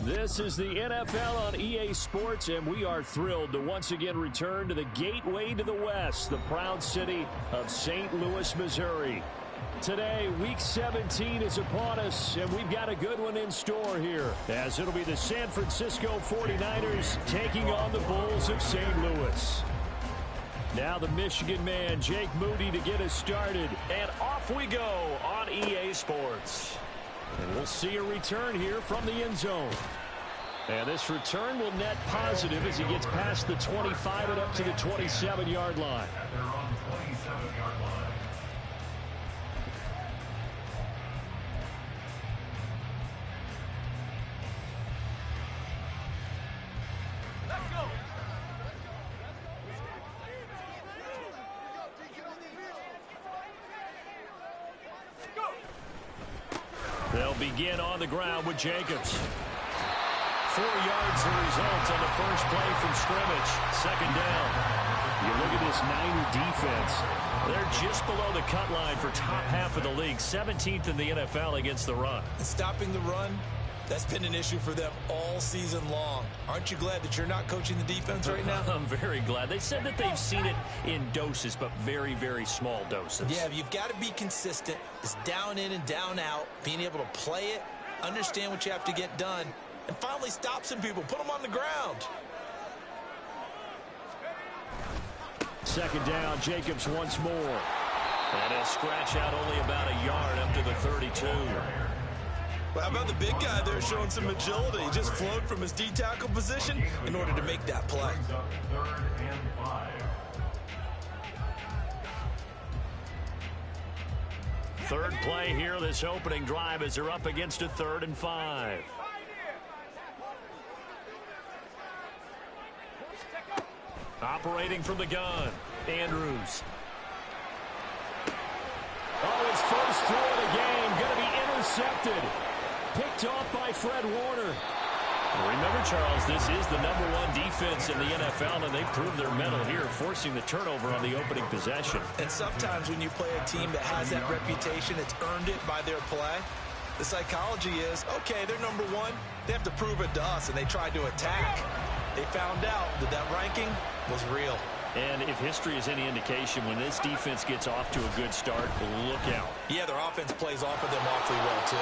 This is the NFL on EA Sports, and we are thrilled to once again return to the gateway to the West, the proud city of St. Louis, Missouri. Today, Week 17 is upon us, and we've got a good one in store here, as it'll be the San Francisco 49ers taking on the Bulls of St. Louis. Now the Michigan man, Jake Moody, to get us started. And off we go on EA Sports. And we'll see a return here from the end zone. And this return will net positive as he gets past the 25 and up to the 27-yard line. They'll begin on the ground with Jacobs. 4 yards the result on the first play from scrimmage. Second down. You look at this Niner defense. They're just below the cut line for top half of the league. 17th in the NFL against the run. Stopping the run, that's been an issue for them all season long. Aren't you glad that you're not coaching the defense right now? I'm very glad. They said that they've seen it in doses, but very, very small doses. Yeah, you've got to be consistent. It's down in and down out, being able to play it, understand what you have to get done, and finally stop some people, put them on the ground. Second down, Jacobs once more. And a scratch out only about a yard up to the 32. Well, how about the big guy there showing some agility? He just flowed from his D-tackle position in order to make that play. Third play here, this opening drive, as they're up against a 3rd and 5. Operating from the gun, Andrews. Oh, his first throw of the game, going to be intercepted. Picked off by Fred Warner. Remember, Charles, this is the #1 defense in the NFL, and they proved their mettle here, forcing the turnover on the opening possession. And sometimes when you play a team that has that reputation, it's earned it by their play. The psychology is, okay, they're #1. They have to prove it to us, and they tried to attack. They found out that that ranking was real. And if history is any indication, when this defense gets off to a good start, look out. Yeah, their offense plays off of them awfully well, too.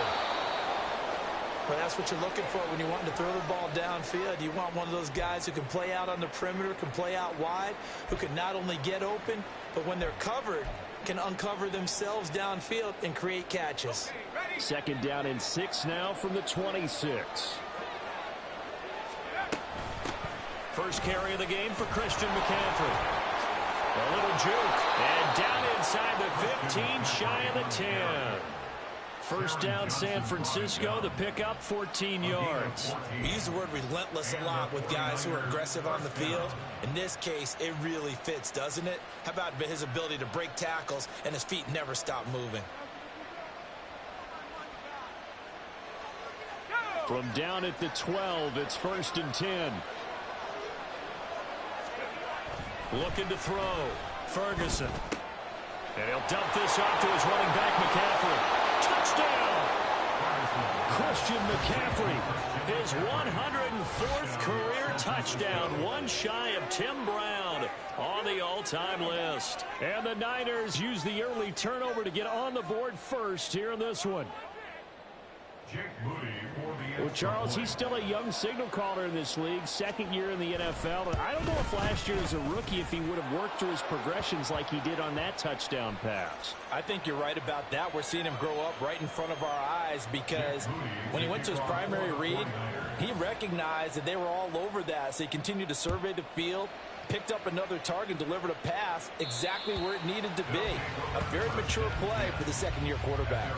But that's what you're looking for when you want to throw the ball downfield. You want one of those guys who can play out on the perimeter, can play out wide, who can not only get open, but when they're covered, can uncover themselves downfield and create catches. Second down and 6 now from the 26. First carry of the game for Christian McCaffrey. A little juke. And down inside the 15, shy of the 10. First down, San Francisco. The pickup, 14 yards. We use the word relentless a lot with guys who are aggressive on the field. In this case, it really fits, doesn't it? How about his ability to break tackles and his feet never stop moving? From down at the 12, it's 1st and 10. Looking to throw. Ferguson. And he'll dump this off to his running back, McCaffrey. Touchdown! Christian McCaffrey. His 104th career touchdown. One shy of Tim Brown on the all-time list. And the Niners use the early turnover to get on the board first here in this one. Well, Charles, he's still a young signal caller in this league, 2nd year in the NFL. And I don't know if last year as a rookie, if he would have worked through his progressions like he did on that touchdown pass. I think you're right about that. We're seeing him grow up right in front of our eyes because when he went to his primary read, he recognized that they were all over that. So he continued to survey the field, picked up another target, delivered a pass exactly where it needed to be. A very mature play for the 2nd-year quarterback.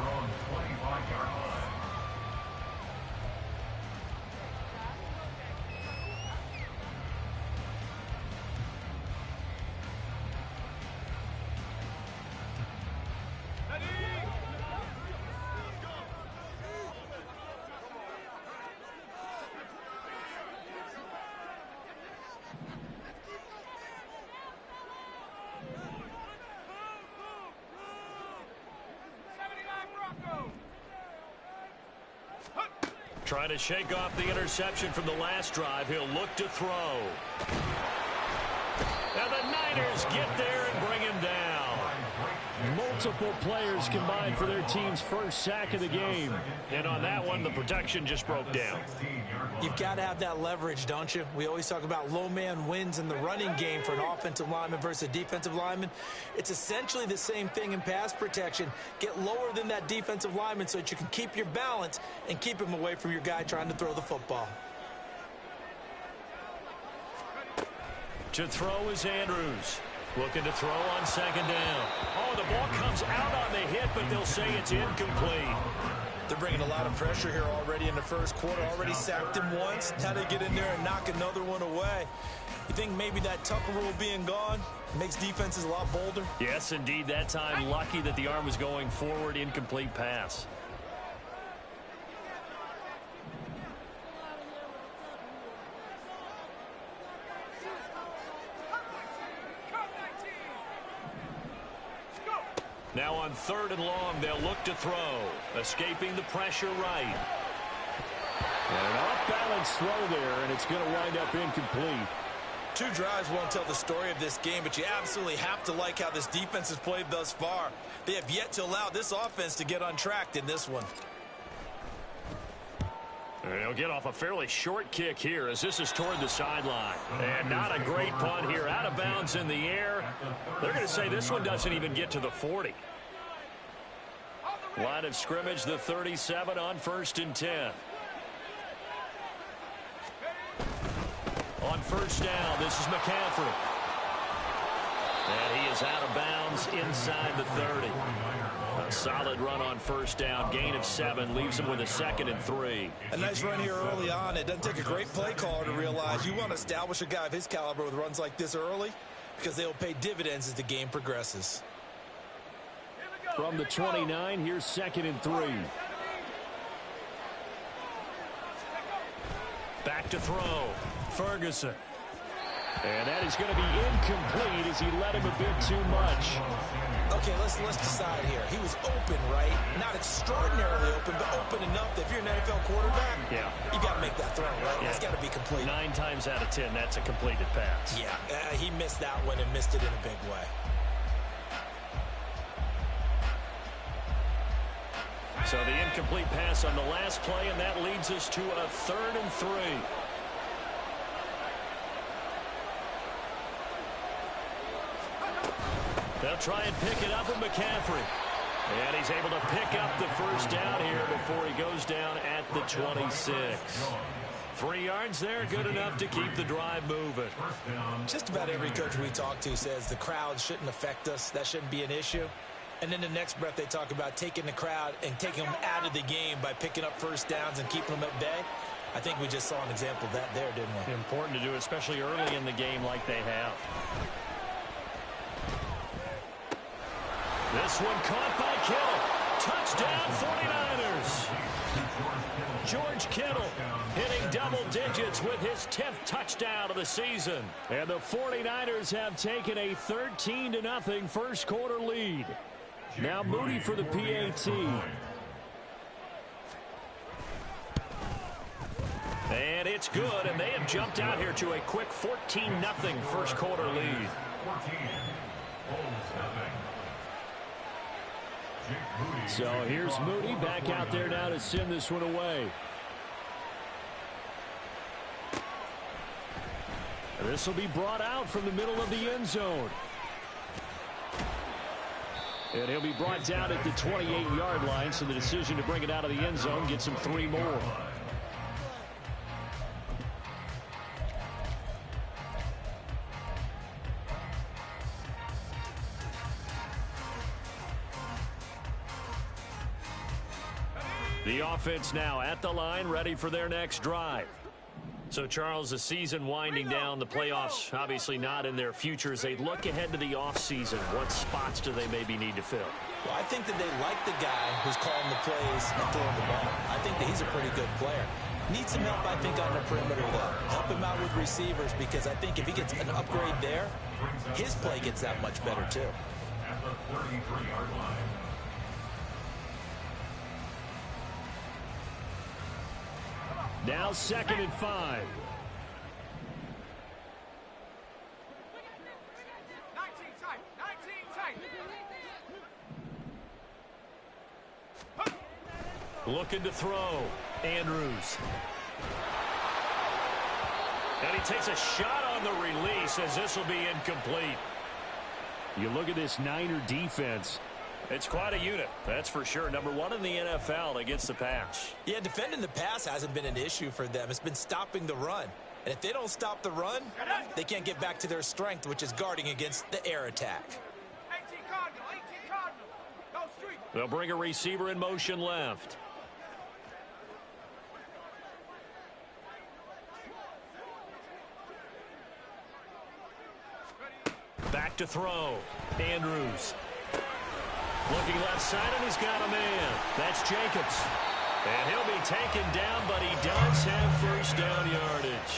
Trying to shake off the interception from the last drive. He'll look to throw. And the Niners get there and bring him down. Multiple players combined for their team's first sack of the game. And on that one, the protection just broke down. You've got to have that leverage, don't you? We always talk about low man wins in the running game for an offensive lineman versus a defensive lineman. It's essentially the same thing in pass protection. Get lower than that defensive lineman so that you can keep your balance and keep him away from your guy trying to throw the football. To throw is Andrews. Looking to throw on second down. Oh, the ball comes out on the hit, but they'll say it's incomplete. They're bringing a lot of pressure here already in the first quarter. Already sacked him once. Now they get in there and knock another one away. You think maybe that Tucker rule being gone makes defenses a lot bolder? Yes, indeed. That time, lucky that the arm was going forward. Incomplete pass. Now on 3rd and long, they'll look to throw. Escaping the pressure right. And an off-balance throw there, and it's going to wind up incomplete. 2 drives won't tell the story of this game, but you absolutely have to like how this defense has played thus far. They have yet to allow this offense to get untracked in this one. They'll get off a fairly short kick here as this is toward the sideline. And not a great punt here. Out of bounds in the air. They're going to say this one doesn't even get to the 40. Line of scrimmage, the 37 on 1st and 10. On 1st down, this is McCaffrey. And he is out of bounds inside the 30. A solid run on 1st down. Gain of 7 leaves him with a 2nd and 3. A nice run here early on. It doesn't take a great play caller to realize you want to establish a guy of his caliber with runs like this early because they'll pay dividends as the game progresses. From the 29, here's 2nd and 3. Back to throw. Ferguson. And that is going to be incomplete as he let him a bit too much. Okay, let's decide here. He was open, right? Not extraordinarily open, but open enough that if you're an NFL quarterback, yeah, you got to make that throw, right? Yeah. That's got to be complete. 9 times out of 10, that's a completed pass. Yeah, he missed that one and missed it in a big way. So the incomplete pass on the last play, and that leads us to a 3rd and 3. They'll try and pick it up with McCaffrey. And he's able to pick up the 1st down here before he goes down at the 26. 3 yards there, good enough to keep the drive moving. Just about every coach we talk to says the crowd shouldn't affect us. That shouldn't be an issue. And then the next breath they talk about taking the crowd and taking them out of the game by picking up 1st downs and keeping them at bay. I think we just saw an example of that there, didn't we? Important to do, especially early in the game like they have. This one caught by Kittle. Touchdown 49ers. George Kittle hitting double digits with his 10th touchdown of the season. And the 49ers have taken a 13-0 first quarter lead. Now Moody for the PAT. And it's good, and they have jumped out here to a quick 14-0 first quarter lead. So here's Moody back out there now to send this one away. This will be brought out from the middle of the end zone. And he'll be brought down at the 28-yard line, so the decision to bring it out of the end zone gets him 3 more. The offense now at the line, ready for their next drive. So, Charles, the season winding down, the playoffs obviously not in their future. As they look ahead to the offseason, what spots do they maybe need to fill? Well, I think that they like the guy who's calling the plays and throwing the ball. I think that he's a pretty good player. Needs some help, I think, on the perimeter, though. Help him out with receivers, because I think if he gets an upgrade there, his play gets that much better, too. At the 33-yard line. Now 2nd and 5. Looking to throw. Andrews. And he takes a shot on the release as this will be incomplete. You look at this Niner defense. It's quite a unit, that's for sure. Number 1 in the NFL against the pass. Yeah, defending the pass hasn't been an issue for them. It's been stopping the run. And if they don't stop the run, they can't get back to their strength, which is guarding against the air attack. They'll bring a receiver in motion left. Back to throw. Andrews. Looking left side, and he's got a man. That's Jacobs. And he'll be taken down, but he does have first down yardage.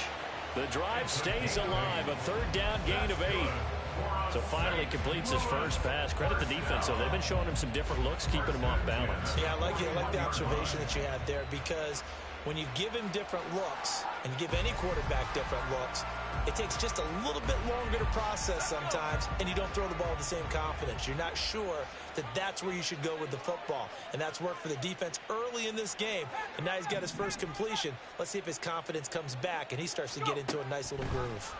The drive stays alive. A 3rd down gain of 8. So finally completes his first pass. Credit the defense, though. They've been showing him some different looks, keeping him off balance. Yeah, I like the observation that you had there, because when you give him different looks, and you give any quarterback different looks, it takes just a little bit longer to process sometimes, and you don't throw the ball with the same confidence. You're not sure that that's where you should go with the football, and that's worked for the defense early in this game, and now he's got his first completion. Let's see if his confidence comes back, and he starts to get into a nice little groove.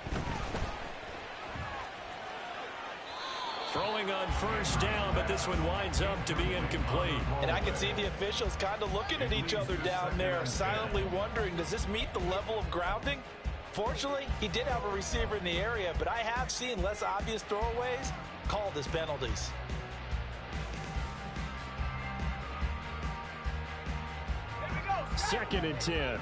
Throwing on first down, but this one winds up to be incomplete. And I can see the officials kind of looking at each other down there, silently wondering, does this meet the level of grounding? Fortunately, he did have a receiver in the area, but I have seen less obvious throwaways called as penalties. Second and 10.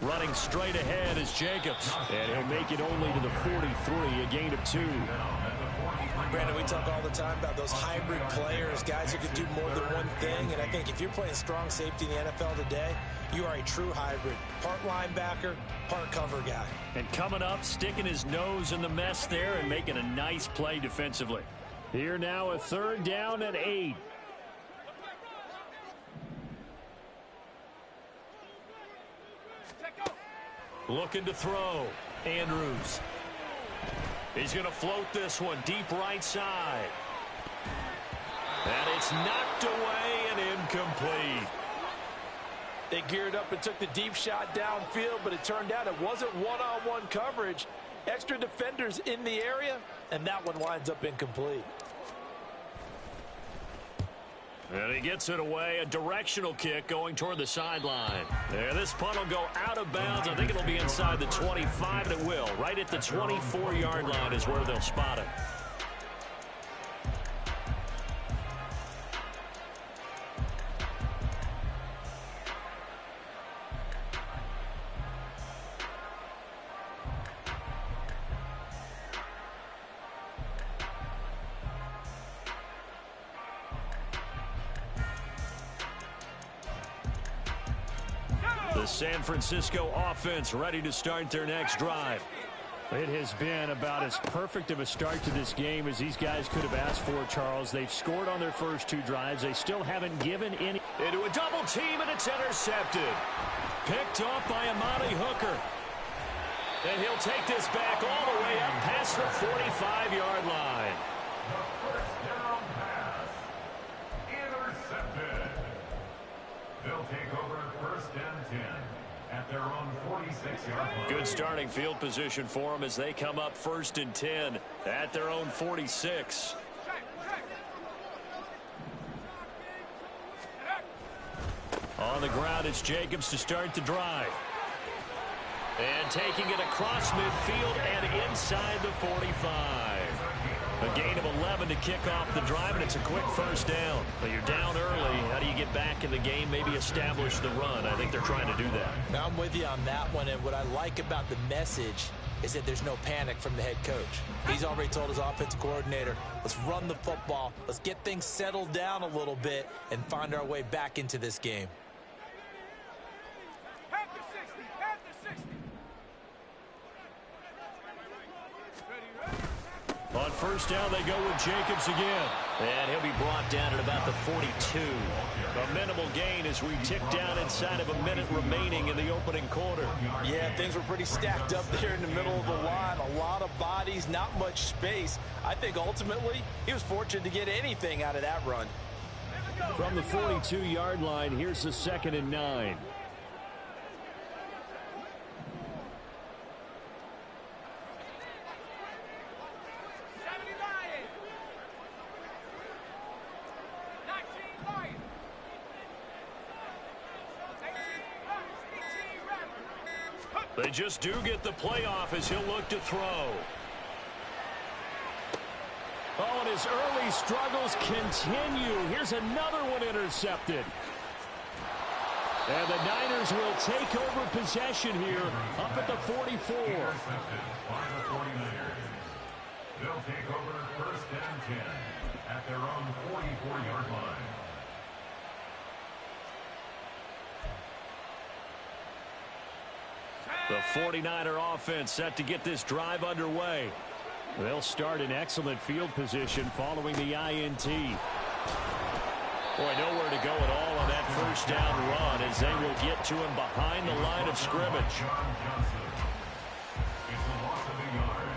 Running straight ahead is Jacobs. And he'll make it only to the 43, a gain of 2. Brandon, we talk all the time about those hybrid players, guys who can do more than one thing. And I think if you're playing strong safety in the NFL today, you are a true hybrid. Part linebacker, part cover guy. And coming up, sticking his nose in the mess there and making a nice play defensively. Here now, a 3rd down and 8. Looking to throw. Andrews. He's going to float this one deep right side. And it's knocked away and incomplete. They geared up and took the deep shot downfield, but it turned out it wasn't one-on-one coverage. Extra defenders in the area, and that one winds up incomplete. And he gets it away, a directional kick going toward the sideline. There, this punt will go out of bounds. I think it'll be inside the 25, and it will. Right at the 24-yard line is where they'll spot it. The San Francisco offense ready to start their next drive. It has been about as perfect of a start to this game as these guys could have asked for, Charles. They've scored on their first 2 drives. They still haven't given any. Into a double team, and it's intercepted. Picked off by Amani Hooker. And he'll take this back all the way up past the 45-yard line. The first down pass. Intercepted. They'll take over 1st and 10 at their own 46-yard line. Good starting field position for them as they come up 1st and 10 at their own 46. On the ground, it's Jacobs to start the drive. And taking it across midfield and inside the 45. A gain of 11 to kick off the drive, and it's a quick first down. But you're down early. How do you get back in the game, maybe establish the run? I think they're trying to do that. Now, I'm with you on that one, and what I like about the message is that there's no panic from the head coach. He's already told his offensive coordinator, let's run the football, let's get things settled down a little bit, and find our way back into this game. first down, they go with Jacobs again. And he'll be brought down at about the 42. A minimal gain as we tick down inside of a minute remaining in the opening quarter. Yeah, things were pretty stacked up there in the middle of the line. A lot of bodies, not much space. I think ultimately he was fortunate to get anything out of that run. From the 42-yard line, here's the 2nd and 9. They just do get the playoff as he'll look to throw. Oh, and his early struggles continue. Here's another one intercepted. And the Niners will take over possession here up at the 44. Intercepted by the 49ers. They'll take over 1st and 10 at their own 44-yard line. The 49er offense set to get this drive underway. They'll start in excellent field position following the INT. Boy, nowhere to go at all on that first down run as they will get to him behind the line of scrimmage. It's a loss of a yard.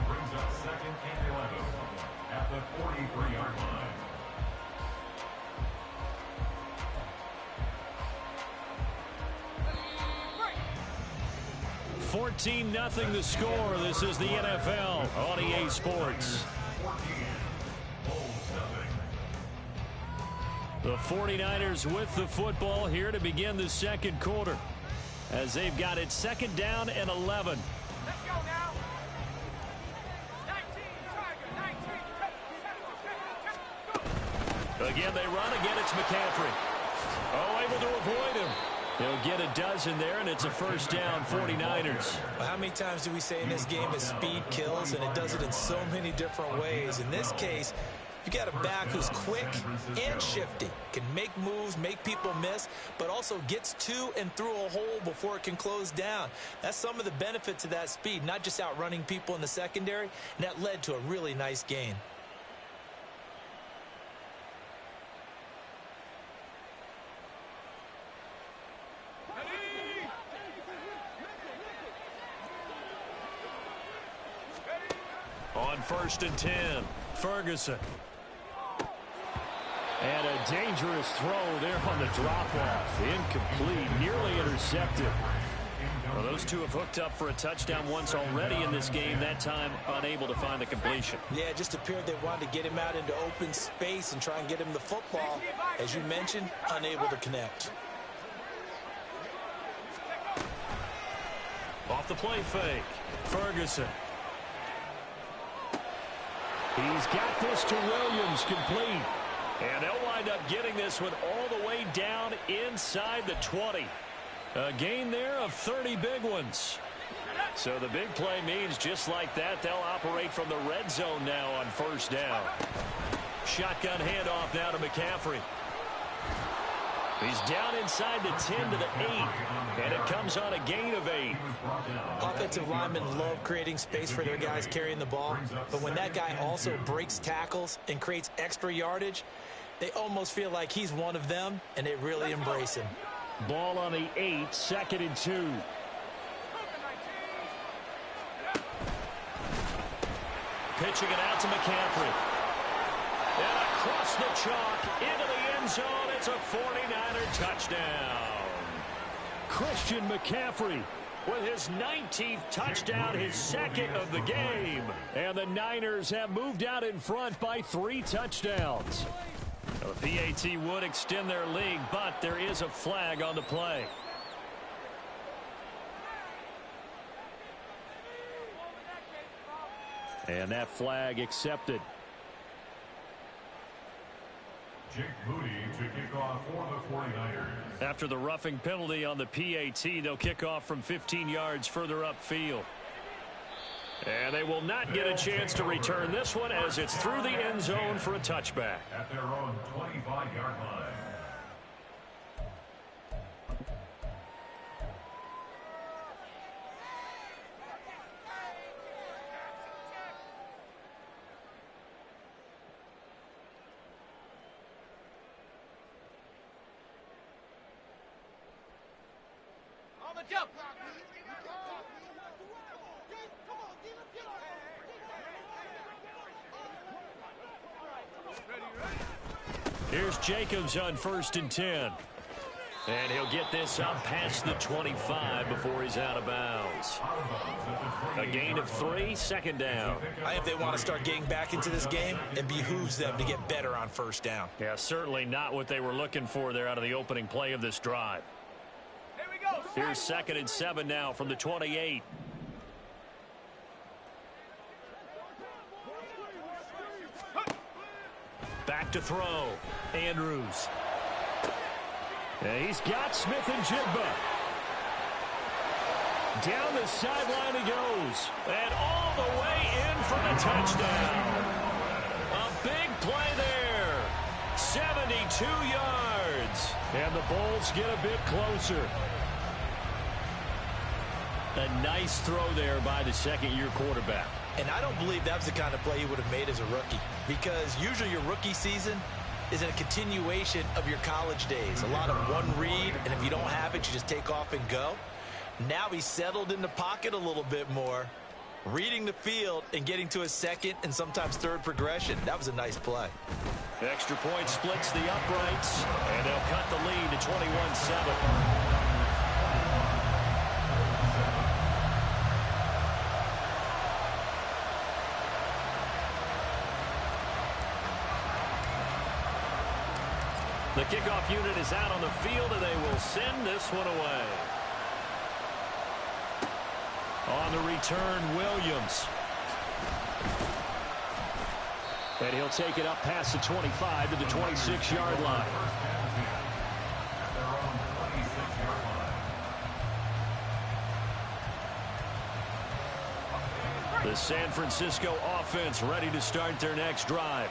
Brings up 2nd and 11 at the 43-yard line. 14-0 the score. This is the NFL on EA Sports. The 49ers with the football here to begin the second quarter as they've got it 2nd down and 11. Let's go now. 19, Again, they run. Again, it's McCaffrey. Oh, able to avoid him. They'll get a dozen there, and it's a first down, 49ers. Well, how many times do we say in this game that speed kills, and it does it in so many different ways? In this case, you got a back who's quick and shifty, can make moves, make people miss, but also gets to and through a hole before it can close down. That's some of the benefits of that speed, not just outrunning people in the secondary, and that led to a really nice gain. On 1st and 10, Ferguson. And a dangerous throw there on the drop-off. Incomplete, nearly intercepted. Well, those two have hooked up for a touchdown once already in this game, that time unable to find the completion. Yeah, it just appeared they wanted to get him out into open space and try and get him the football. As you mentioned, unable to connect. Off the play fake, Ferguson. He's got this to Williams, complete. And they'll wind up getting this one all the way down inside the 20. A gain there of 30 big ones. So the big play means just like that, they'll operate from the red zone now on first down. Shotgun handoff now to McCaffrey. He's down inside the 10 to the 8, and it comes on a gain of 8. Offensive linemen love creating space for their guys carrying the ball, but when that guy also breaks tackles and creates extra yardage, they almost feel like he's one of them, and they really embrace him. Ball on the 8, 2nd and 2. Pitching it out to McCaffrey. And across the chalk into the end zone. It's a 49er touchdown. Christian McCaffrey with his 19th touchdown, his 2nd of the game. And the Niners have moved out in front by 3 touchdowns. The PAT would extend their lead, but there is a flag on the play. And that flag accepted. Jake Moody to kick off for the 49ers. After the roughing penalty on the PAT, they'll kick off from 15 yards further upfield. And they will not get a chance to return this one as it's through the end zone for a touchback. At their own 25-yard line. Here's Jacobs on 1st and 10. And he'll get this up past the 25 before he's out of bounds. A gain of 3, 2nd down. I think they want to start getting back into this game, it behooves them to get better on 1st down. Yeah, certainly not what they were looking for there out of the opening play of this drive. Here we go. Here's 2nd and 7 now from the 28. Back to throw. Andrews. And he's got Smith and Jigba. Down the sideline he goes. And all the way in for the touchdown. A big play there. 72 yards. And the Bulls get a bit closer. A nice throw there by the second-year quarterback. And I don't believe that was the kind of play he would have made as a rookie. Because usually your rookie season is a continuation of your college days. A lot of one read, and if you don't have it, you just take off and go. Now he's settled in the pocket a little bit more, reading the field and getting to his second and sometimes third progression. That was a nice play. Extra point splits the uprights, and they'll cut the lead to 21-7. The kickoff unit is out on the field, and they will send this one away. On the return, Williams. And he'll take it up past the 25 to the 26-yard line. The San Francisco offense ready to start their next drive.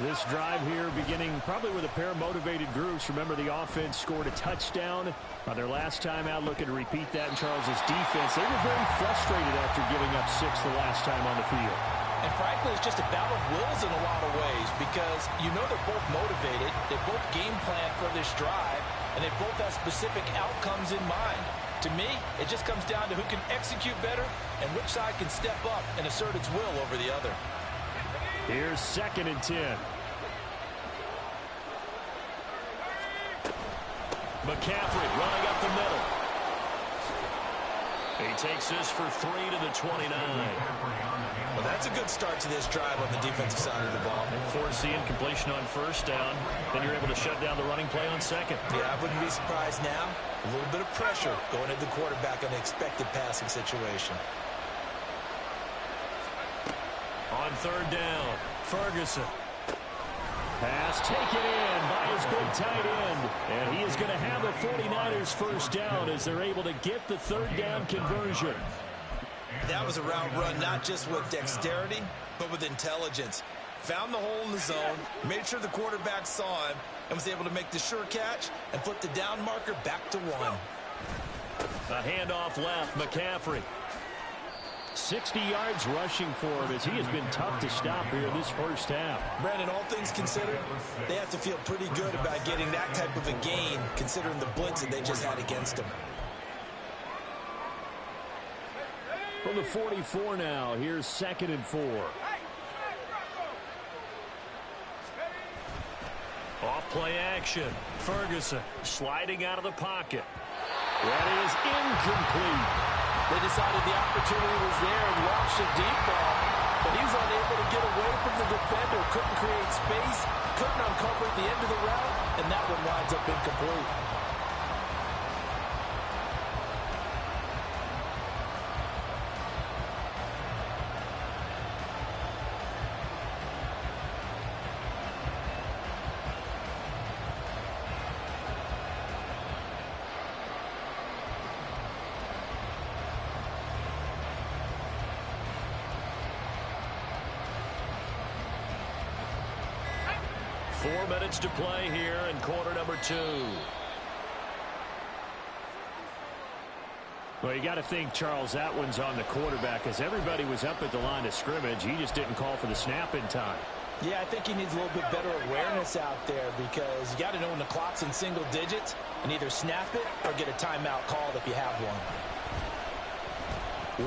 This drive here beginning probably with a pair of motivated groups. Remember, the offense scored a touchdown on their last time out, looking to repeat that in Charles's defense. They were very frustrated after giving up 6 the last time on the field. And frankly, it's just a battle of wills in a lot of ways because you know they're both motivated, they both game plan for this drive, and they both have specific outcomes in mind. To me, it just comes down to who can execute better and which side can step up and assert its will over the other. Here's 2nd and 10. McCaffrey running up the middle. He takes this for 3 to the 29. Well, that's a good start to this drive on the defensive side of the ball. Force the incompletion on 1st down. Then you're able to shut down the running play on 2nd. Yeah, I wouldn't be surprised now. A little bit of pressure going at the quarterback on the expected passing situation. On 3rd down, Ferguson. Pass taken in by his big tight end. And he is going to have the 49ers 1st down as they're able to get the 3rd down conversion. That was a route run not just with dexterity, but with intelligence. Found the hole in the zone, made sure the quarterback saw him, and was able to make the sure catch and flip the down marker back to 1. A handoff left, McCaffrey. 60 yards rushing for him as he has been tough to stop here this 1st half. Brandon, all things considered, they have to feel pretty good about getting that type of a gain considering the blitz that they just had against them. From the 44 now, here's 2nd and 4. Off play action. Ferguson sliding out of the pocket. That is incomplete. They decided the opportunity was there and launched a deep ball, but he was unable to get away from the defender, couldn't create space, couldn't uncover at the end of the route, and that one winds up incomplete. Four minutes to play here in quarter number 2. Well, you got to think, Charles, that one's on the quarterback as everybody was up at the line of scrimmage. He just didn't call for the snap in time. Yeah, I think he needs a little bit better awareness out there because you got to know when the clock's in single digits and either snap it or get a timeout called if you have one.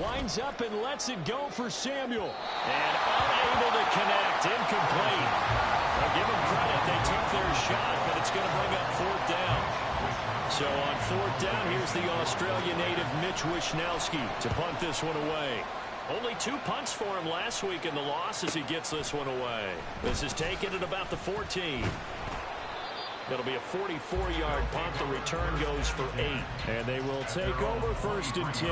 Winds up and lets it go for Samuel. And unable to connect. Incomplete. Well, give them credit. They took their shot, but it's going to bring up fourth down. So on fourth down, here's the Australia native Mitch Wishnowski to punt this one away. Only 2 punts for him last week in the loss as he gets this one away. This is taken at about the 14. It'll be a 44-yard punt. The return goes for 8. And they will take over first and 10.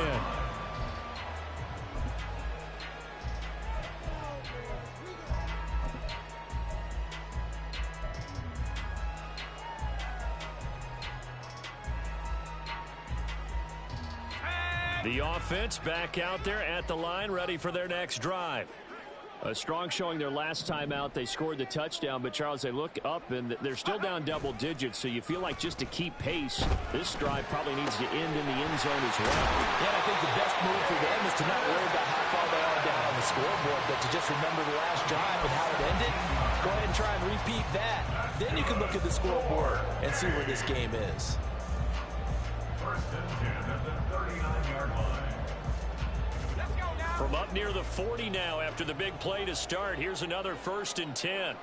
The offense back out there at the line, ready for their next drive. A strong showing their last time out. They scored the touchdown, but, Charles, they look up, and they're still down double digits, so you feel like just to keep pace, this drive probably needs to end in the end zone as well. Yeah, I think the best move for them is to not worry about how far they are down on the scoreboard, but to just remember the last drive and how it ended. Go ahead and try and repeat that. Then you can look at the scoreboard and see where this game is. First and 10 at the 39-yard line. From up near the 40 now after the big play to start, here's another first and 10.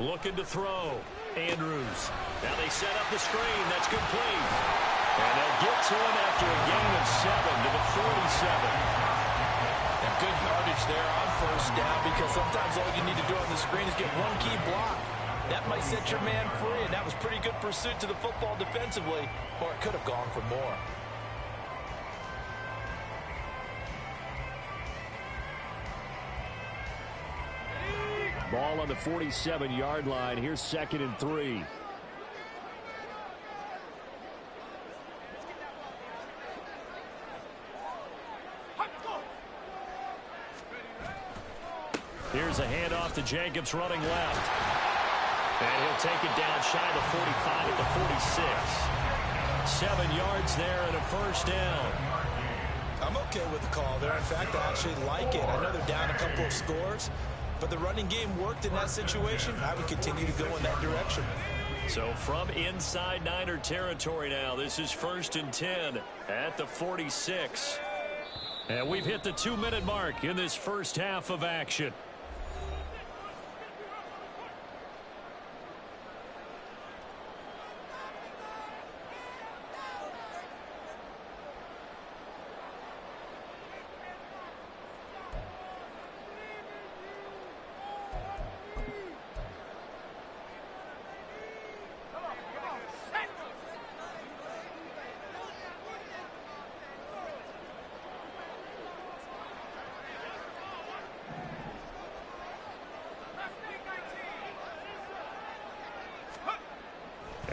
Looking to throw. Andrews. Now they set up the screen. That's complete. And they'll get to him after a gain of 7 to the 47. And good yardage there on first down because sometimes all you need to do on the screen is get one key block. That might set your man free, and that was pretty good pursuit to the football defensively, or it could have gone for more. Ball on the 47-yard line. Here's 2nd and 3. Here's a handoff to Jacobs running left. And he'll take it down shy of the 45 at the 46. 7 yards there and a first down. I'm okay with the call there. In fact, I actually like it. I know they're down a couple of scores, but the running game worked in that situation. I would continue to go in that direction. So from inside Niner territory now, this is 1st and 10 at the 46. And we've hit the 2-minute mark in this first half of action.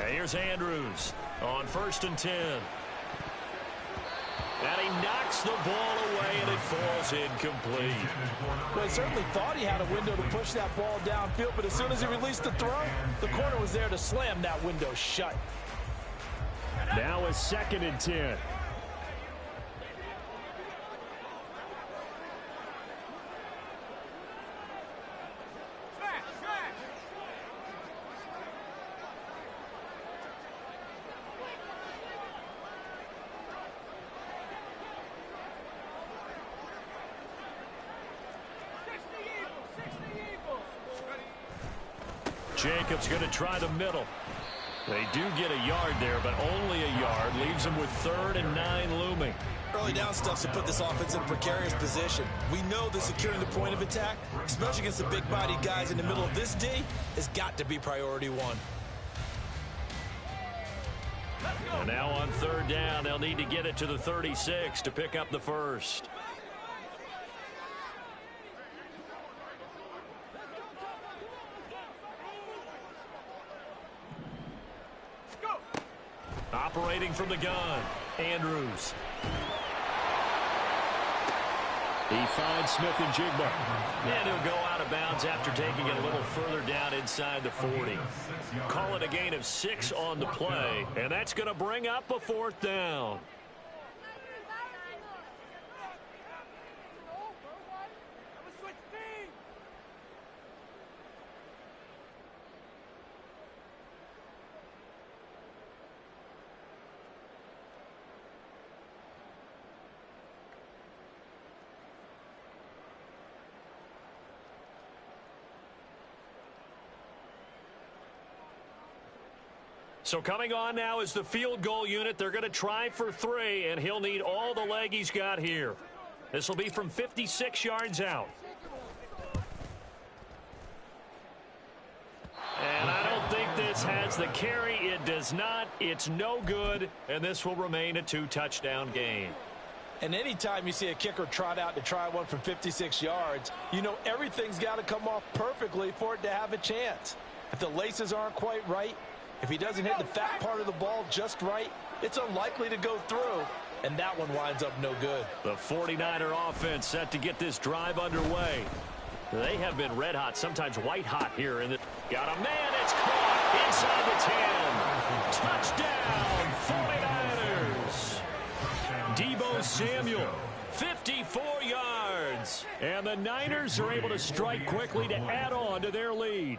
Here's Andrews on 1st and 10. And he knocks the ball away, and it falls incomplete. Well, he certainly thought he had a window to push that ball downfield, but as soon as he released the throw, the corner was there to slam that window shut. Now a 2nd and 10. Jacobs going to try the middle. They do get a yard there, but only a yard. Leaves them with 3rd and 9 looming. Early down stuff to put this offense in a precarious position. We know that securing the point of attack, especially against the big-bodied guys in the middle of this D, has got to be priority 1. And now on 3rd down, they'll need to get it to the 36 to pick up the first. Operating from the gun, Andrews. He finds Smith and Jigba. And he'll go out of bounds after taking it a little further down inside the 40. Call it a gain of 6 on the play, and that's going to bring up a 4th down. So coming on now is the field goal unit. They're going to try for 3, and he'll need all the leg he's got here. This will be from 56 yards out. And I don't think this has the carry. It does not. It's no good, and this will remain a 2-touchdown game. And anytime you see a kicker trot out to try one from 56 yards, you know everything's got to come off perfectly for it to have a chance. If the laces aren't quite right, if he doesn't hit the fat part of the ball just right, it's unlikely to go through, and that one winds up no good. The 49er offense set to get this drive underway. They have been red hot, sometimes white hot here. Got a man, it's caught inside the 10. Touchdown, 49ers. Deebo Samuel, 54 yards. And the Niners are able to strike quickly to add on to their lead.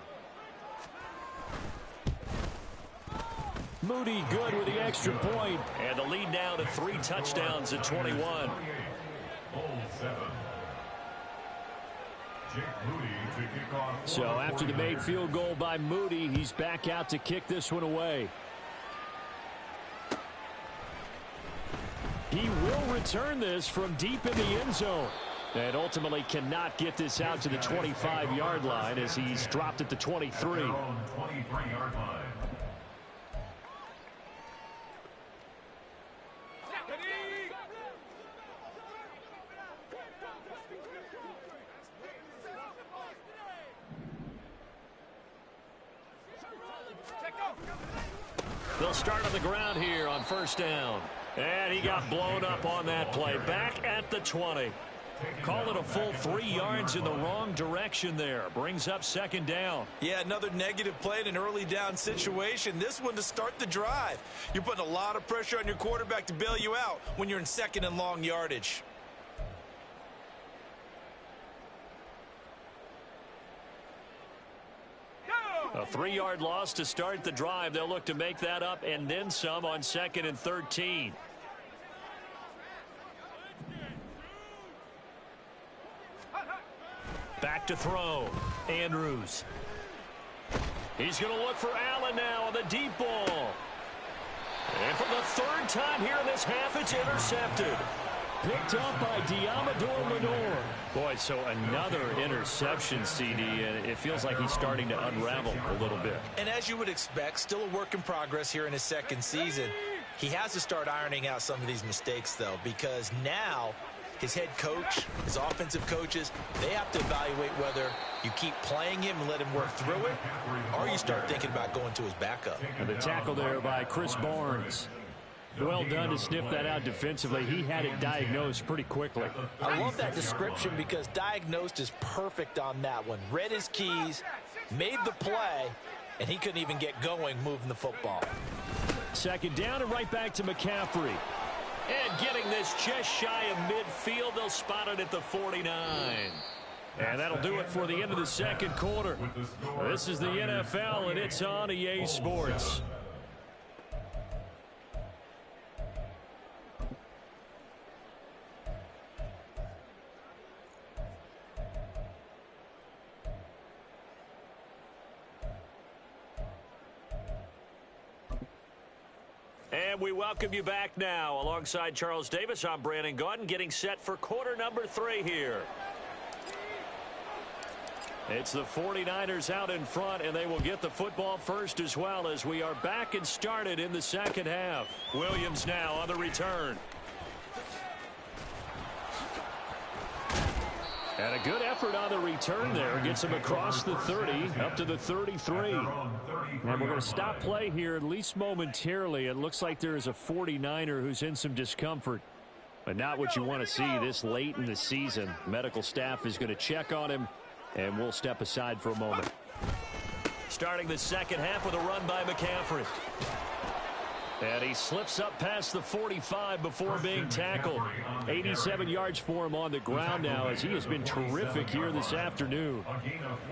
Moody good with the extra point. And the lead now to 3 touchdowns at 21. So after the made field goal by Moody, he's back out to kick this one away. He will return this from deep in the end zone. And ultimately cannot get this out to the 25-yard line as he's dropped at the 23. They'll start on the ground here on 1st down. And he got blown up on that play. Back at the 20. Call it a full 3 yards in the wrong direction there. Brings up 2nd down. Yeah, another negative play in an early down situation. This one to start the drive. You're putting a lot of pressure on your quarterback to bail you out when you're in 2nd and long yardage. A 3-yard loss to start the drive. They'll look to make that up and then some on 2nd and 13. Back to throw. Andrews. He's going to look for Allen now on the deep ball. And for the 3rd time here in this half, it's intercepted. Picked up by Diamador Lenore. Boy, so another interception, CD, and it feels like he's starting to unravel a little bit. And as you would expect, still a work in progress here in his 2nd season. He has to start ironing out some of these mistakes, though, because now his head coach, his offensive coaches, they have to evaluate whether you keep playing him and let him work through it, or you start thinking about going to his backup. And the tackle there by Chris Barnes. Well done to sniff that out defensively. He had it diagnosed pretty quickly. I love that description because diagnosed is perfect on that one. Read his keys, made the play, and he couldn't even get going moving the football. 2nd down and right back to McCaffrey. And getting this just shy of midfield, they'll spot it at the 49. And that'll do it for the end of the 2nd quarter. This is the NFL, and it's on EA Sports. And we welcome you back now. Alongside Charles Davis, I'm Brandon Gaudin, getting set for quarter number 3 here. It's the 49ers out in front, and they will get the football first as well as we are back and started in the 2nd half. Williams now on the return. And a good effort on the return there. Gets him across the 30, up to the 33. And we're going to stop play here, at least momentarily. It looks like there is a 49er who's in some discomfort. But not what you want to see this late in the season. Medical staff is going to check on him, and we'll step aside for a moment. Starting the second half with a run by McCaffrey. And he slips up past the 45 before being tackled. 87 yards for him on the ground now, as he has been terrific here this afternoon.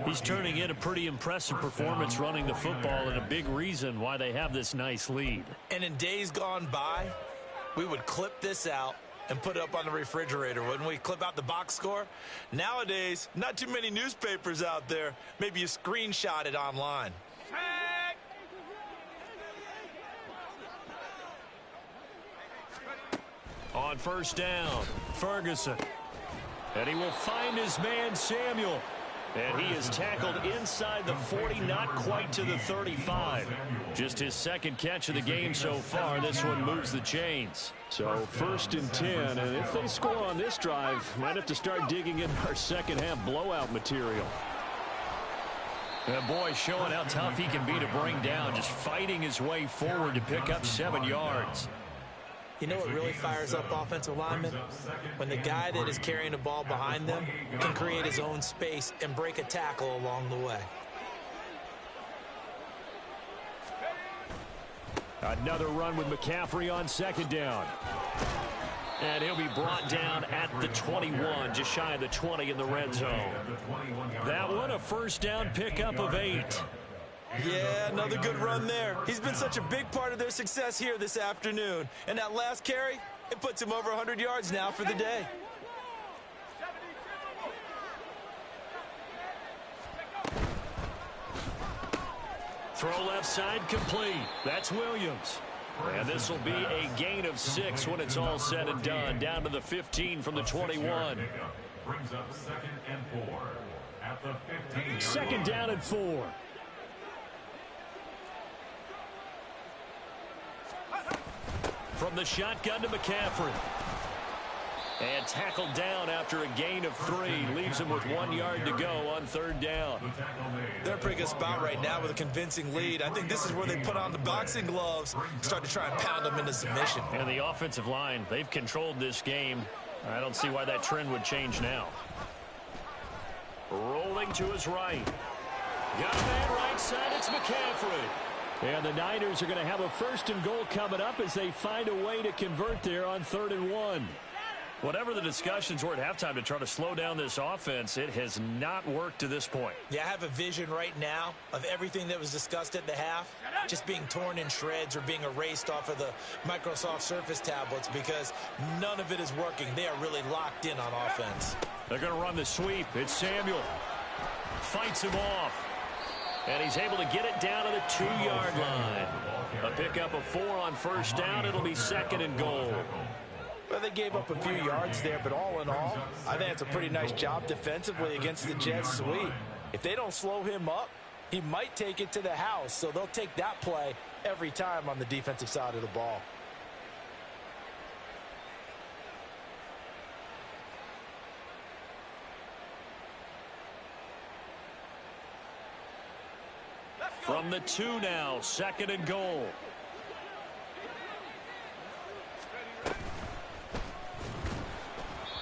He's turning in a pretty impressive performance running the football, and a big reason why they have this nice lead. And in days gone by, we would clip this out and put it up on the refrigerator, wouldn't we? Clip out the box score. Nowadays, not too many newspapers out there. Maybe you screenshot it online. On first down, Ferguson. And he will find his man, Samuel. And he is tackled inside the 40, not quite to the 35. Just his second catch of the game so far. This one moves the chains. So 1st and 10, and if they score on this drive, might have to start digging in our second half blowout material. And boy, showing how tough he can be to bring down, just fighting his way forward to pick up 7 yards. You know what really fires up offensive linemen? When the guy that is carrying the ball behind them can create his own space and break a tackle along the way. Another run with McCaffrey on second down. And he'll be brought down at the 21, just shy of the 20 in the red zone. That one, a first down pickup of 8. Yeah, another good run there. He's been such a big part of their success here this afternoon. And that last carry, it puts him over 100 yards now for the day. Throw left side complete. That's Williams. And this will be a gain of 6 when it's all said and done. Down to the 15 from the 21. Brings up 2nd and 4 at the 15. Second down and 4. From the shotgun to McCaffrey. And tackled down after a gain of 3. Leaves him with 1 yard to go on 3rd down. They're a pretty good spot right now with a convincing lead. I think this is where they put on the boxing gloves, start to try and pound them into submission. And the offensive line, they've controlled this game. I don't see why that trend would change now. Rolling to his right. Got a man right side. It's McCaffrey. And the Niners are going to have a 1st and goal coming up as they find a way to convert there on 3rd and 1. Whatever the discussions were at halftime to try to slow down this offense, it has not worked to this point. Yeah, I have a vision right now of everything that was discussed at the half just being torn in shreds or being erased off of the Microsoft Surface tablets because none of it is working. They are really locked in on offense. They're going to run the sweep. It's Samuel. Fights him off. And he's able to get it down to the 2-yard line. A pickup of 4 on first down. It'll be 2nd and goal. Well, they gave up a few yards there, but all in all, I think it's a pretty nice job defensively against the Jets sweep. If they don't slow him up, he might take it to the house, so they'll take that play every time on the defensive side of the ball. From the 2 now, 2nd and goal.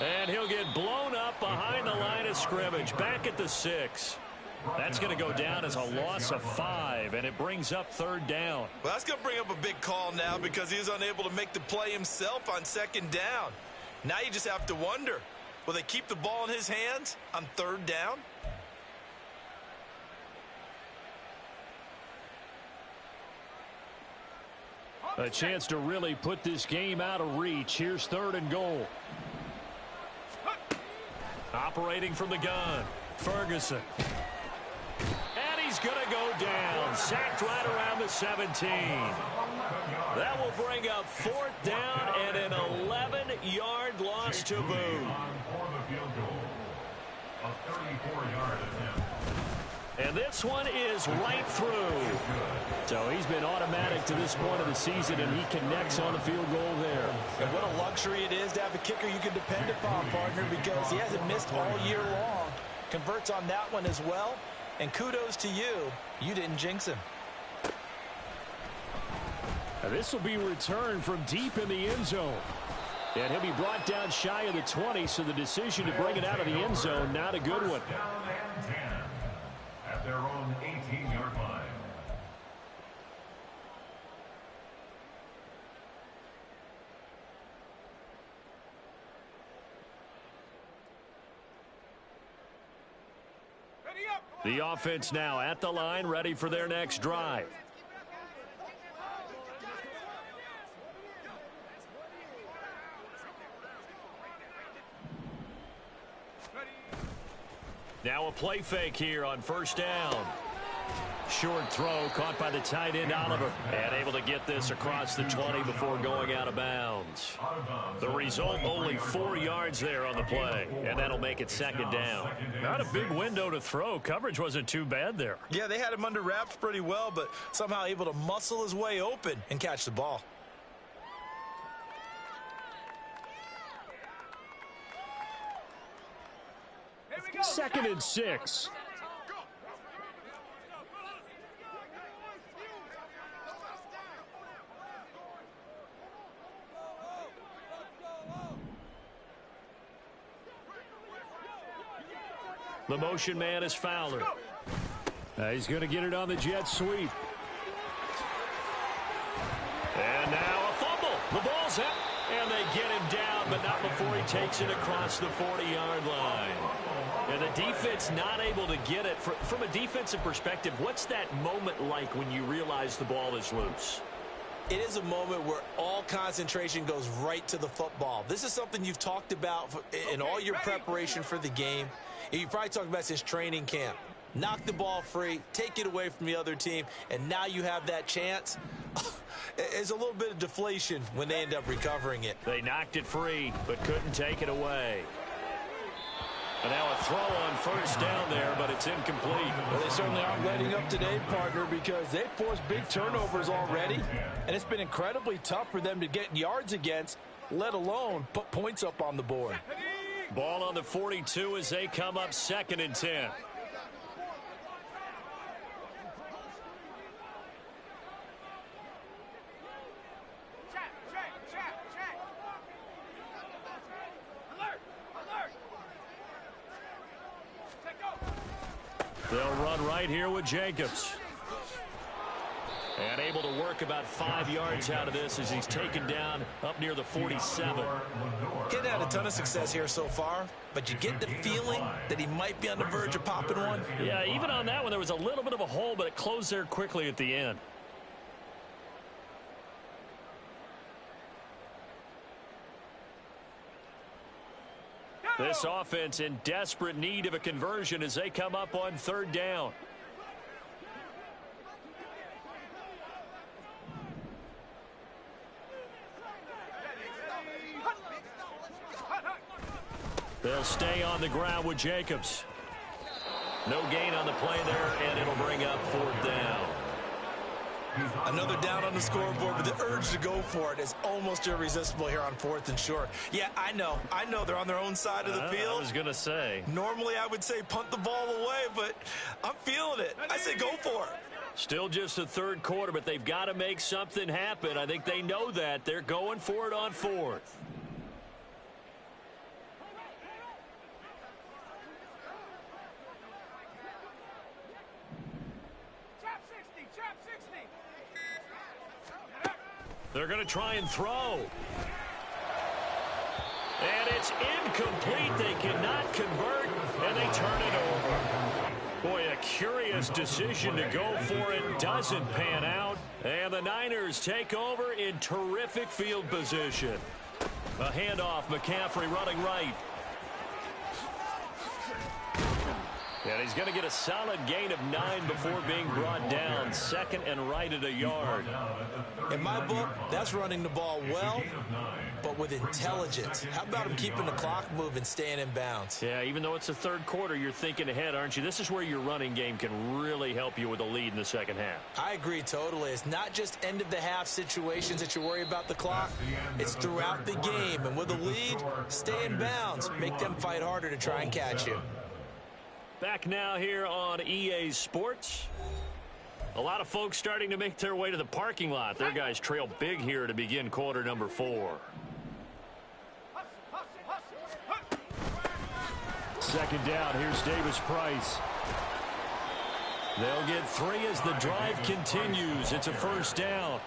And he'll get blown up behind the line of scrimmage, back at the 6. That's going to go down as a loss of 5, and it brings up 3rd down. Well, that's going to bring up a big call now because he was unable to make the play himself on 2nd down. Now you just have to wonder, will they keep the ball in his hands on 3rd down? A chance to really put this game out of reach. Here's 3rd and goal. Operating from the gun, Ferguson. And he's going to go down. Sacked right around the 17. That will bring up 4th down and an 11-yard loss to boot. And this one is right through. So he's been automatic to this point of the season, and he connects on the field goal there. And what a luxury it is to have a kicker you can depend upon, partner, because he hasn't missed all year long. Converts on that one as well. And kudos to you. You didn't jinx him. Now this will be returned from deep in the end zone. And he'll be brought down shy of the 20, so the decision to bring it out of the end zone, not a good one. Down and 10 at their own 18-yard line. The offense now at the line, ready for their next drive. Now a play fake here on first down. Short throw caught by the tight end Oliver, and able to get this across the 20 before going out of bounds. The result, only 4 yards there on the play, and that'll make it second down. Not a big window to throw. Coverage wasn't too bad there. Yeah, they had him under wraps pretty well, but somehow able to muscle his way open and catch the ball. Second and 6. The motion man is Fowler. He's going to get it on the jet sweep. And now a fumble. The ball's out. And they get him down, but not before he takes it across the 40-yard line. And the defense not able to get it. From a defensive perspective, what's that moment like when you realize the ball is loose? It is a moment where all concentration goes right to the football. This is something you've talked about in all your preparation for the game. And you probably talked about since training camp. Knock the ball free, take it away from the other team, and now you have that chance. It's a little bit of deflation when they end up recovering it. They knocked it free, but couldn't take it away. And now a throw on first down there, but it's incomplete. Well, they certainly aren't letting up today, partner, because they've forced big turnovers already, and it's been incredibly tough for them to get yards against, let alone put points up on the board. Ball on the 42 as they come up second and 10. They'll run right here with Jacobs. And able to work about 5 yards out of this as he's taken down up near the 47. Getting had a ton of success here so far, but you get the feeling that he might be on the verge of popping one. Yeah, even on that one, there was a little bit of a hole, but it closed there quickly at the end. This offense in desperate need of a conversion as they come up on third down. They'll stay on the ground with Jacobs. No gain on the play there, and it'll bring up fourth down. Another down on the scoreboard, but the urge to go for it is almost irresistible here on fourth and short. Yeah, I know they're on their own side of the field. I was going to say. Normally I would say punt the ball away, but I'm feeling it. I say go for it. Still just the third quarter, but they've got to make something happen. I think they know that. They're going for it on fourth. They're going to try and throw. And it's incomplete. They cannot convert, and they turn it over. Boy, a curious decision to go for it. Doesn't pan out. And the Niners take over in terrific field position. A handoff, McCaffrey running right. And he's going to get a solid gain of 9 before being brought down. Second and right at a yard. In my book, that's running the ball well, but with intelligence. How about him keeping the clock moving, staying in bounds? Yeah, even though it's the third quarter, you're thinking ahead, aren't you? This is where your running game can really help you with a lead in the second half. I agree totally. It's not just end-of-the-half situations that you worry about the clock. It's throughout the game. And with a lead, stay in bounds. Make them fight harder to try and catch you. Back now here on EA Sports. A lot of folks starting to make their way to the parking lot. Their guys trail big here to begin quarter number 4. Second down, here's Davis-Price. They'll get 3 as the drive continues. It's a first down.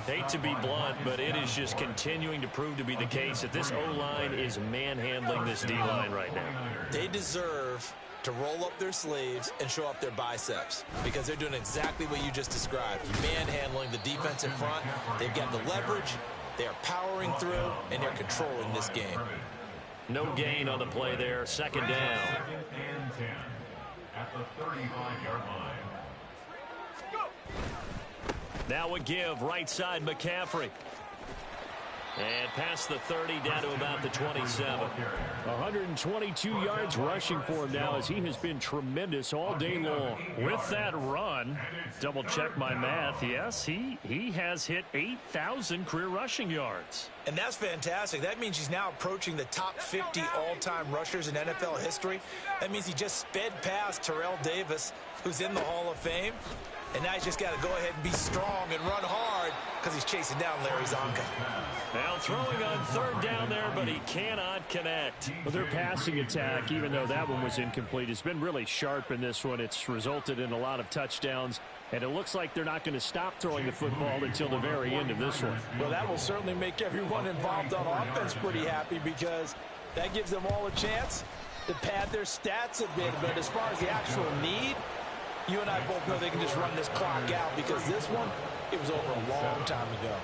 Hate to be blunt, but it is just continuing to prove to be the case that this O-line is manhandling this D-line right now. They deserve to roll up their sleeves and show up their biceps because they're doing exactly what you just described. Manhandling the defense in front. They've got the leverage. They are powering through, and they're controlling this game. No gain on the play there. Second down. 2nd and 10 at the 35-yard line. Now a give, right side McCaffrey. And past the 30 down to about the 27. 122 yards rushing for him now as he has been tremendous all day long. With that run, double check my math, yes, he has hit 8,000 career rushing yards. And that's fantastic. That means he's now approaching the top 50 all-time rushers in NFL history. That means he just sped past Terrell Davis, who's in the Hall of Fame. And now he's just got to go ahead and be strong and run hard because he's chasing down Larry Zonka. Now throwing on third down there, but he cannot connect. Well, their passing attack, even though that one was incomplete, has been really sharp in this one. It's resulted in a lot of touchdowns, and it looks like they're not going to stop throwing the football until the very end of this one. Well, that will certainly make everyone involved on offense pretty happy because that gives them all a chance to pad their stats a bit. But as far as the actual need, you and I both know they can just run this clock out because this one, it was over a long time ago.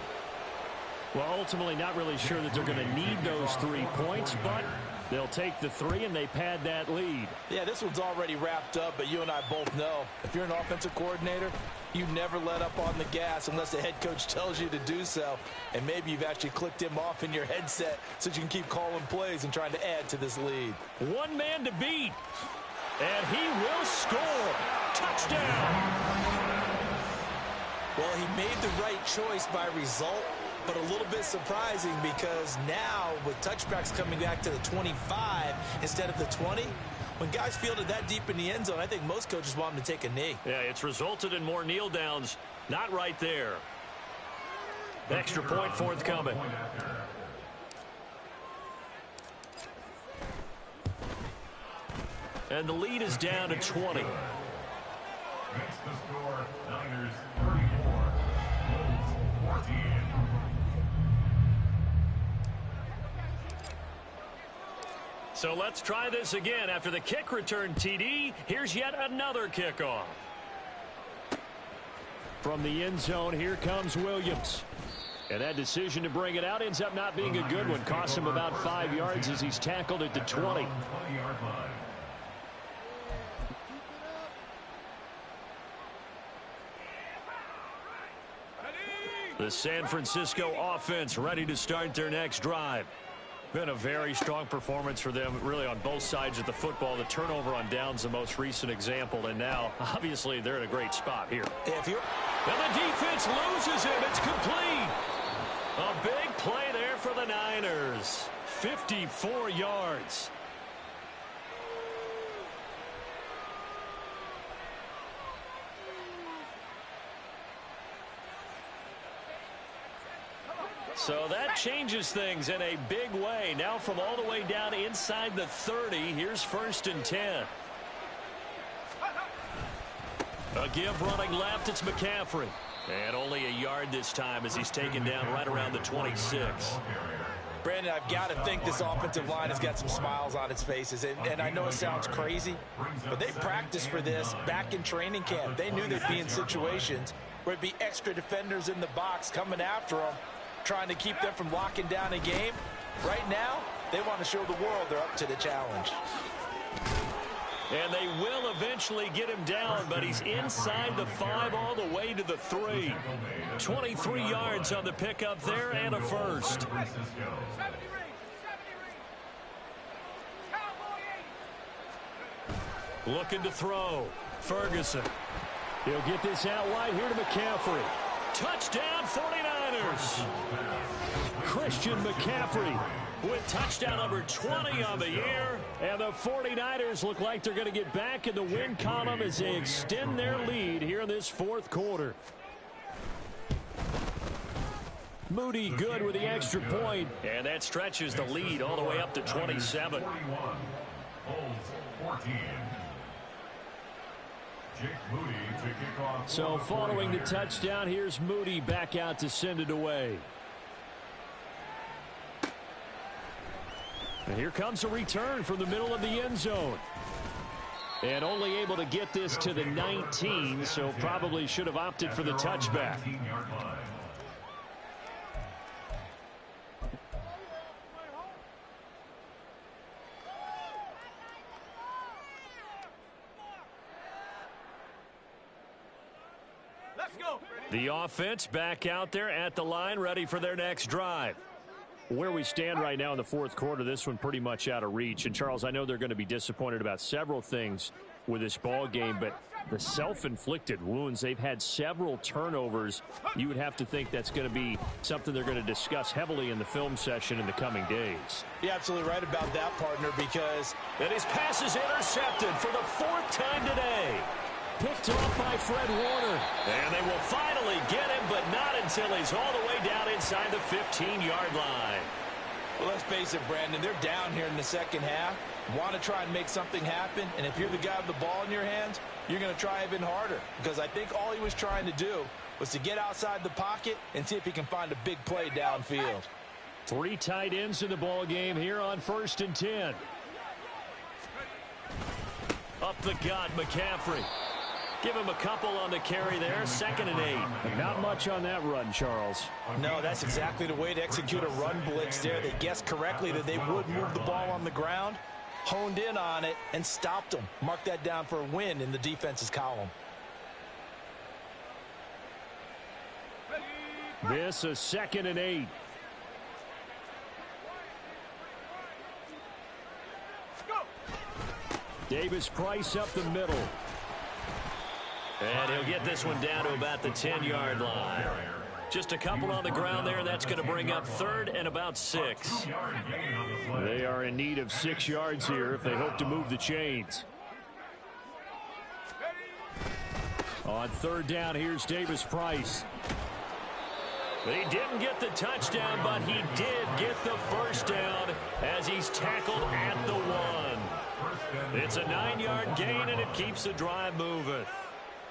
Well, ultimately not really sure that they're going to need those 3 points, but they'll take the 3 and they pad that lead. Yeah, this one's already wrapped up, but you and I both know if you're an offensive coordinator, you never let up on the gas unless the head coach tells you to do so. And maybe you've actually clicked him off in your headset so you can keep calling plays and trying to add to this lead. One man to beat. And he will score. Touchdown. Well, he made the right choice by result, but a little bit surprising because now with touchbacks coming back to the 25 instead of the 20, when guys fielded that deep in the end zone, I think most coaches want them to take a knee. Yeah, it's resulted in more kneel downs. Not right there. Extra point forthcoming. And the lead is down to 20. Makes the score Niners 34, Wolves 14. So let's try this again. After the kick return TD, here's yet another kickoff. From the end zone, here comes Williams. And that decision to bring it out ends up not being a good one. Cost him about 5 yards as he's tackled at the 20. 20-yard line. The San Francisco offense ready to start their next drive. Been a very strong performance for them, really, on both sides of the football. The turnover on downs, the most recent example, and now, obviously, they're in a great spot here. And the defense loses him. It's complete. A big play there for the Niners. 54 yards. So that changes things in a big way. Now from all the way down inside the 30, here's 1st and 10. A give running left, it's McCaffrey. And only a yard this time as he's taken down right around the 26. Brandon, I've got to think this offensive line has got some smiles on its faces. And I know it sounds crazy, but they practiced for this back in training camp. They knew they'd be in situations where it'd be extra defenders in the box coming after them, trying to keep them from locking down a game. Right now, they want to show the world they're up to the challenge. And they will eventually get him down, but he's inside the 5 all the way to the 3. 23 yards on the pickup there and a first. Looking to throw. Ferguson. He'll get this out wide here to McCaffrey. Touchdown 49ers. Christian McCaffrey with touchdown number 20 on the year. And the 49ers look like they're going to get back in the win column as they extend their lead here in this 4th quarter. Moody good with the extra point. And that stretches the lead all the way up to 27. holds 14. Jake Moody to kick off. So following the touchdown, here's Moody back out to send it away. And here comes a return from the middle of the end zone. And only able to get this to the 19, so probably should have opted for the touchback. The offense back out there at the line, ready for their next drive. Where we stand right now in the fourth quarter, this one pretty much out of reach. And, Charles, I know they're going to be disappointed about several things with this ball game, but the self-inflicted wounds, they've had several turnovers. You would have to think that's going to be something they're going to discuss heavily in the film session in the coming days. You're absolutely right about that, partner, because and his pass is intercepted for the fourth time today. Picked off by Fred Warner. And they will finally get him, but not until he's all the way down inside the 15-yard line. Well, let's face it, Brandon, they're down here in the second half. Want to try and make something happen, and if you're the guy with the ball in your hands, you're going to try even harder, because I think all he was trying to do was to get outside the pocket and see if he can find a big play downfield. 3 tight ends in the ball game here on 1st and 10. Up the gut, McCaffrey. Give him a couple on the carry there, 2nd and 8. Not much on that run, Charles. No, that's exactly the way to execute a run blitz there. They guessed correctly that they would move the ball on the ground, honed in on it, and stopped them. Mark that down for a win in the defense's column. This is 2nd and 8. Davis Price up the middle. And he'll get this one down to about the 10-yard line. Just a couple on the ground there. That's going to bring up 3rd and about 6. They are in need of 6 yards here if they hope to move the chains. On 3rd down, here's Davis Price. He didn't get the touchdown, but he did get the first down as he's tackled at the 1. It's a 9-yard gain, and it keeps the drive moving.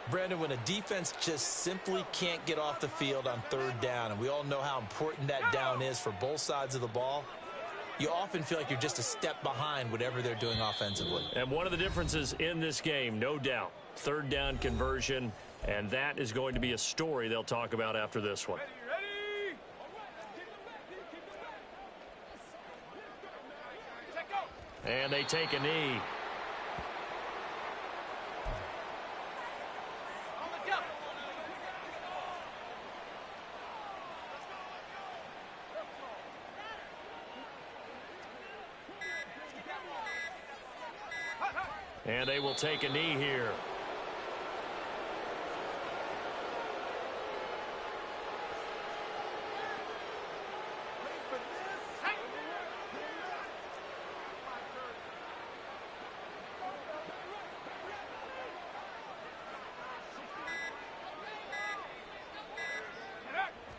Brandon, when a defense just simply can't get off the field on 3rd down, and we all know how important that down is for both sides of the ball, you often feel like you're just a step behind whatever they're doing offensively. And one of the differences in this game, no doubt, 3rd down conversion, and that is going to be a story they'll talk about after this one. And they take a knee. And they will take a knee here.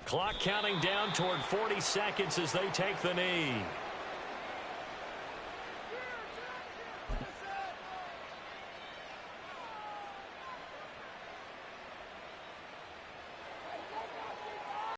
Clock counting down toward 40 seconds as they take the knee.